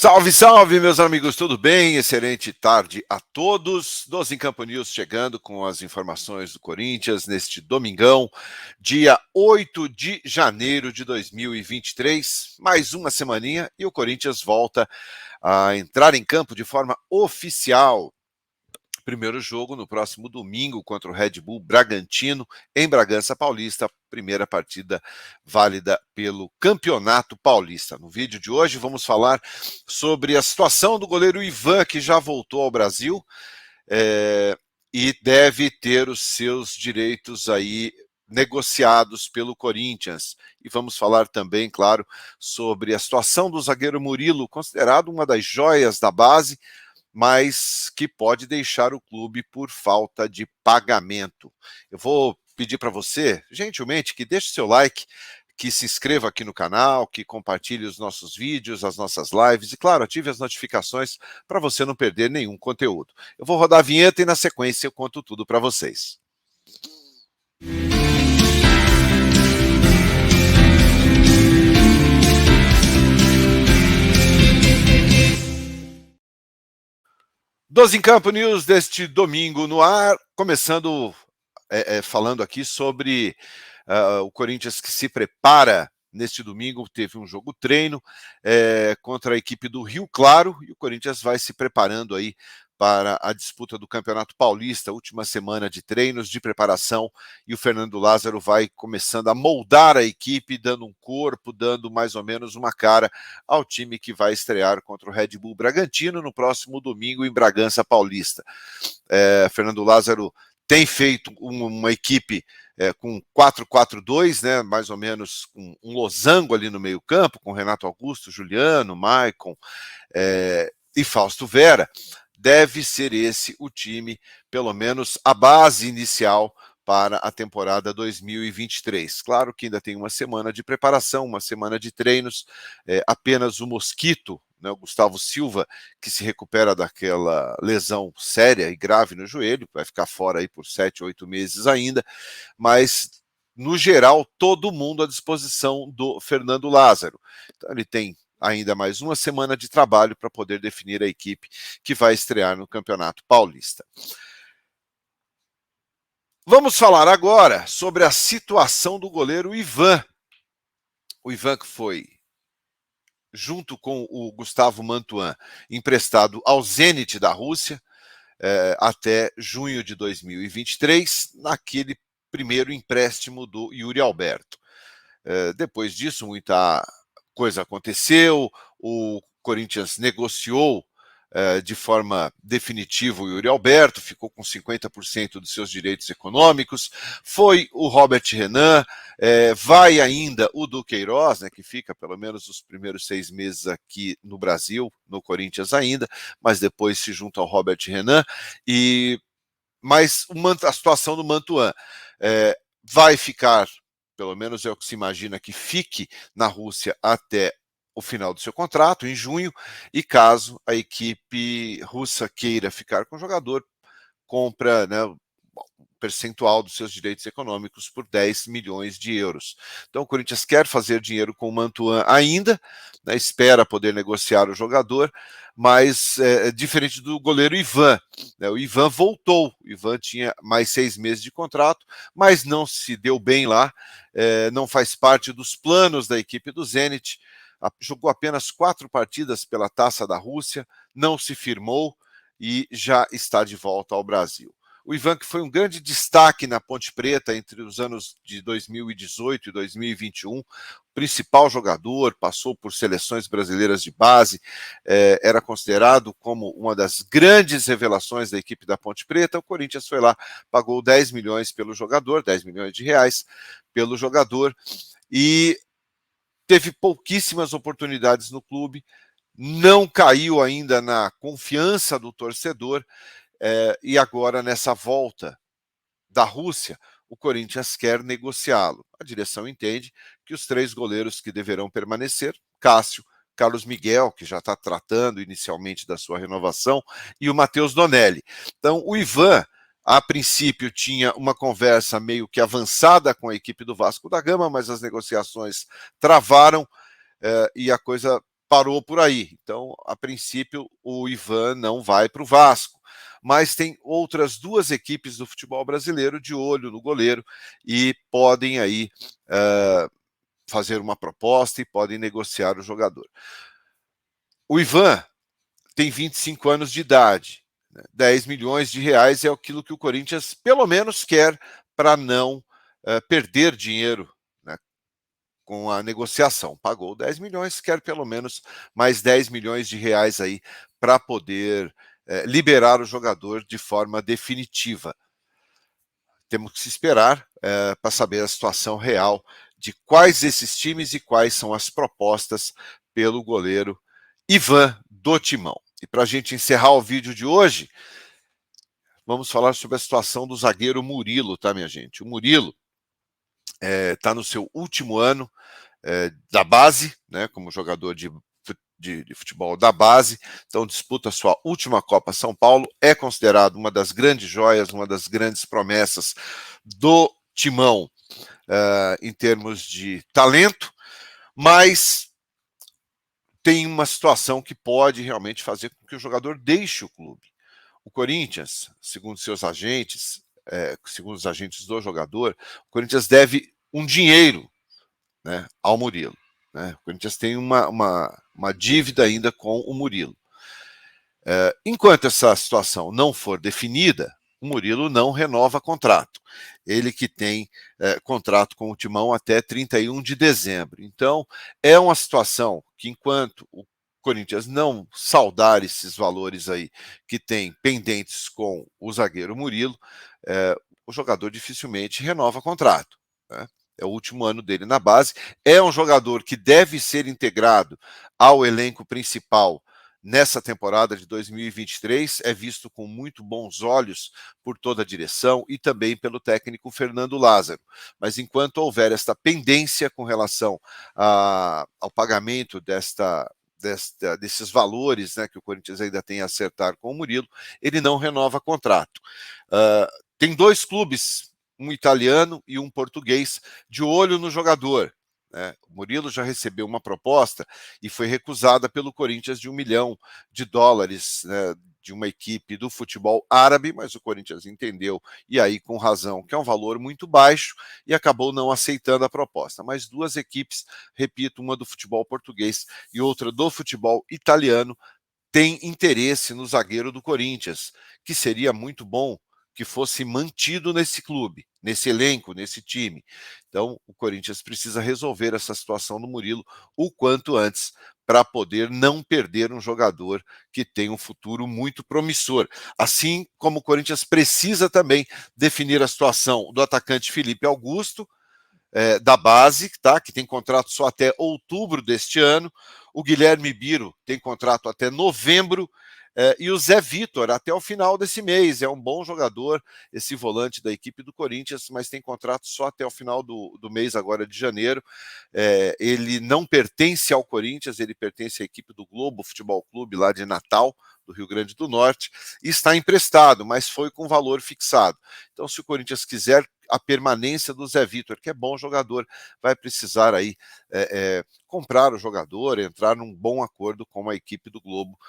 Salve, salve, meus amigos, tudo bem? Excelente tarde a todos. 12 em Campo News chegando com as informações do Corinthians neste domingão, dia 8 de janeiro de 2023. Mais uma semaninha e o Corinthians volta a entrar em campo de forma oficial. Primeiro jogo no próximo domingo contra o Red Bull Bragantino, em Bragança Paulista, primeira partida válida pelo Campeonato Paulista. No vídeo de hoje vamos falar sobre a situação do goleiro Ivan, que já voltou ao Brasil e deve ter os seus direitos aí negociados pelo Corinthians. E vamos falar também, claro, sobre a situação do zagueiro Murilo, considerado uma das joias da base, mas que pode deixar o clube por falta de pagamento. Eu vou pedir para você, gentilmente, que deixe seu like, que se inscreva aqui no canal, que compartilhe os nossos vídeos, as nossas lives e, claro, ative as notificações para você não perder nenhum conteúdo. Eu vou rodar a vinheta e, na sequência, eu conto tudo para vocês. Doze em Campo News deste domingo no ar, começando falando aqui sobre o Corinthians que se prepara neste domingo. Teve um jogo treino contra a equipe do Rio Claro e o Corinthians vai se preparando aí para a disputa do Campeonato Paulista, última semana de treinos, de preparação, e o Fernando Lázaro vai começando a moldar a equipe, dando um corpo, dando mais ou menos uma cara ao time que vai estrear contra o Red Bull Bragantino no próximo domingo em Bragança Paulista. Fernando Lázaro tem feito uma equipe com 4-4-2, né, mais ou menos com um losango ali no meio campo, com Renato Augusto, Juliano, Maicon e Fausto Vera. Deve ser esse o time, pelo menos a base inicial para a temporada 2023. Claro que ainda tem uma semana de preparação, uma semana de treinos, apenas o Mosquito, né, o Gustavo Silva, que se recupera daquela lesão séria e grave no joelho, vai ficar fora aí por 7, 8 meses ainda, mas no geral todo mundo à disposição do Fernando Lázaro. Então ele tem ainda mais uma semana de trabalho para poder definir a equipe que vai estrear no Campeonato Paulista. Vamos falar agora sobre a situação do goleiro Ivan. O Ivan que foi, junto com o Gustavo Mantuan, emprestado ao Zenit da Rússia até junho de 2023, naquele primeiro empréstimo do Yuri Alberto. Depois disso, muita coisa aconteceu, o Corinthians negociou de forma definitiva o Yuri Alberto, ficou com 50% dos seus direitos econômicos, foi o Robert Renan, vai ainda o Duqueiroz, né, que fica pelo menos os primeiros 6 meses aqui no Brasil, no Corinthians ainda, mas depois se junta ao Robert Renan, mas a situação do Mantuan vai ficar, pelo menos é o que se imagina que fique na Rússia até o final do seu contrato, em junho, e caso a equipe russa queira ficar com o jogador, compra, né, um percentual dos seus direitos econômicos por 10 milhões de euros. Então o Corinthians quer fazer dinheiro com o Mantuan ainda, né, espera poder negociar o jogador, mas diferente do goleiro Ivan, né, o Ivan voltou, o Ivan tinha mais 6 meses de contrato, mas não se deu bem lá, não faz parte dos planos da equipe do Zenit, jogou apenas 4 partidas pela Taça da Rússia, não se firmou e já está de volta ao Brasil. O Ivan, que foi um grande destaque na Ponte Preta entre os anos de 2018 e 2021, principal jogador, passou por seleções brasileiras de base, era considerado como uma das grandes revelações da equipe da Ponte Preta. O Corinthians foi lá, pagou 10 milhões pelo jogador, 10 milhões de reais pelo jogador, e teve pouquíssimas oportunidades no clube, não caiu ainda na confiança do torcedor, e agora nessa volta da Rússia, o Corinthians quer negociá-lo. A direção entende que os 3 goleiros que deverão permanecer, Cássio, Carlos Miguel, que já está tratando inicialmente da sua renovação, e o Matheus Donelli. Então o Ivan, a princípio, tinha uma conversa meio que avançada com a equipe do Vasco da Gama, mas as negociações travaram e a coisa parou por aí. Então, a princípio, o Ivan não vai para o Vasco. Mas tem outras duas equipes do futebol brasileiro de olho no goleiro e podem aí fazer uma proposta e podem negociar o jogador. O Ivan tem 25 anos de idade. 10 milhões de reais é aquilo que o Corinthians pelo menos quer para não perder dinheiro, né, com a negociação. Pagou 10 milhões, quer pelo menos mais 10 milhões de reais aí para poder liberar o jogador de forma definitiva. Temos que se esperar para saber a situação real de quais esses times e quais são as propostas pelo goleiro Ivan do Timão. E para a gente encerrar o vídeo de hoje, vamos falar sobre a situação do zagueiro Murilo, tá, minha gente? O Murilo está no seu último ano da base, né, como jogador de futebol da base, então disputa a sua última Copa São Paulo, é considerado uma das grandes joias, uma das grandes promessas do Timão em termos de talento, mas tem uma situação que pode realmente fazer com que o jogador deixe o clube. O Corinthians, segundo seus agentes, segundo os agentes do jogador, o Corinthians deve um dinheiro, né, ao Murilo. Né? O Corinthians tem uma dívida ainda com o Murilo. Enquanto essa situação não for definida, o Murilo não renova contrato. Ele que tem contrato com o Timão até 31 de dezembro. Então, é uma situação que, enquanto o Corinthians não saldar esses valores aí que tem pendentes com o zagueiro Murilo, o jogador dificilmente renova contrato. Né? É o último ano dele na base. É um jogador que deve ser integrado ao elenco principal nessa temporada de 2023, é visto com muito bons olhos por toda a direção e também pelo técnico Fernando Lázaro. Mas enquanto houver esta pendência com relação ao pagamento desses valores, né, que o Corinthians ainda tem a acertar com o Murilo, ele não renova contrato. Tem dois clubes, um italiano e um português, de olho no jogador. O Murilo já recebeu uma proposta e foi recusada pelo Corinthians de $1 milhão, né, de uma equipe do futebol árabe, mas o Corinthians entendeu, e aí com razão, que é um valor muito baixo e acabou não aceitando a proposta. Mas duas equipes, repito, uma do futebol português e outra do futebol italiano, têm interesse no zagueiro do Corinthians, que seria muito bom que fosse mantido nesse clube, nesse elenco, nesse time. Então, o Corinthians precisa resolver essa situação do Murilo o quanto antes para poder não perder um jogador que tem um futuro muito promissor. Assim como o Corinthians precisa também definir a situação do atacante Felipe Augusto, da base, tá? Que tem contrato só até outubro deste ano. O Guilherme Biro tem contrato até novembro. E o Zé Vitor, até o final desse mês, é um bom jogador, esse volante da equipe do Corinthians, mas tem contrato só até o final do mês agora de janeiro. Ele não pertence ao Corinthians, ele pertence à equipe do Globo Futebol Clube, lá de Natal, do Rio Grande do Norte, e está emprestado, mas foi com valor fixado. Então, se o Corinthians quiser a permanência do Zé Vitor, que é bom jogador, vai precisar aí comprar o jogador, entrar num bom acordo com a equipe do Globo,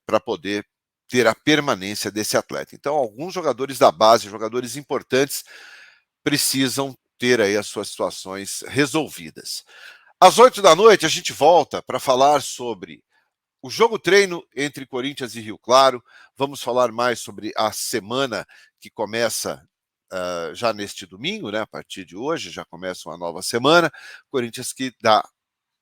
para poder ter a permanência desse atleta. Então, alguns jogadores da base, jogadores importantes, precisam ter aí as suas situações resolvidas. Às 8 da noite, a gente volta para falar sobre o jogo treino entre Corinthians e Rio Claro. Vamos falar mais sobre a semana que começa já neste domingo, né? A partir de hoje já começa uma nova semana. Corinthians que dá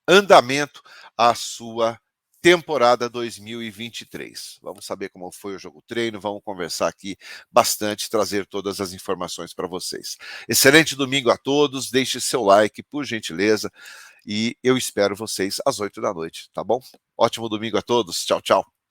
andamento à sua temporada 2023. Vamos saber como foi o jogo treino, vamos conversar aqui bastante, trazer todas as informações para vocês. Excelente domingo a todos, deixe seu like, por gentileza, e eu espero vocês às 8 da noite, tá bom? Ótimo domingo a todos, tchau, tchau.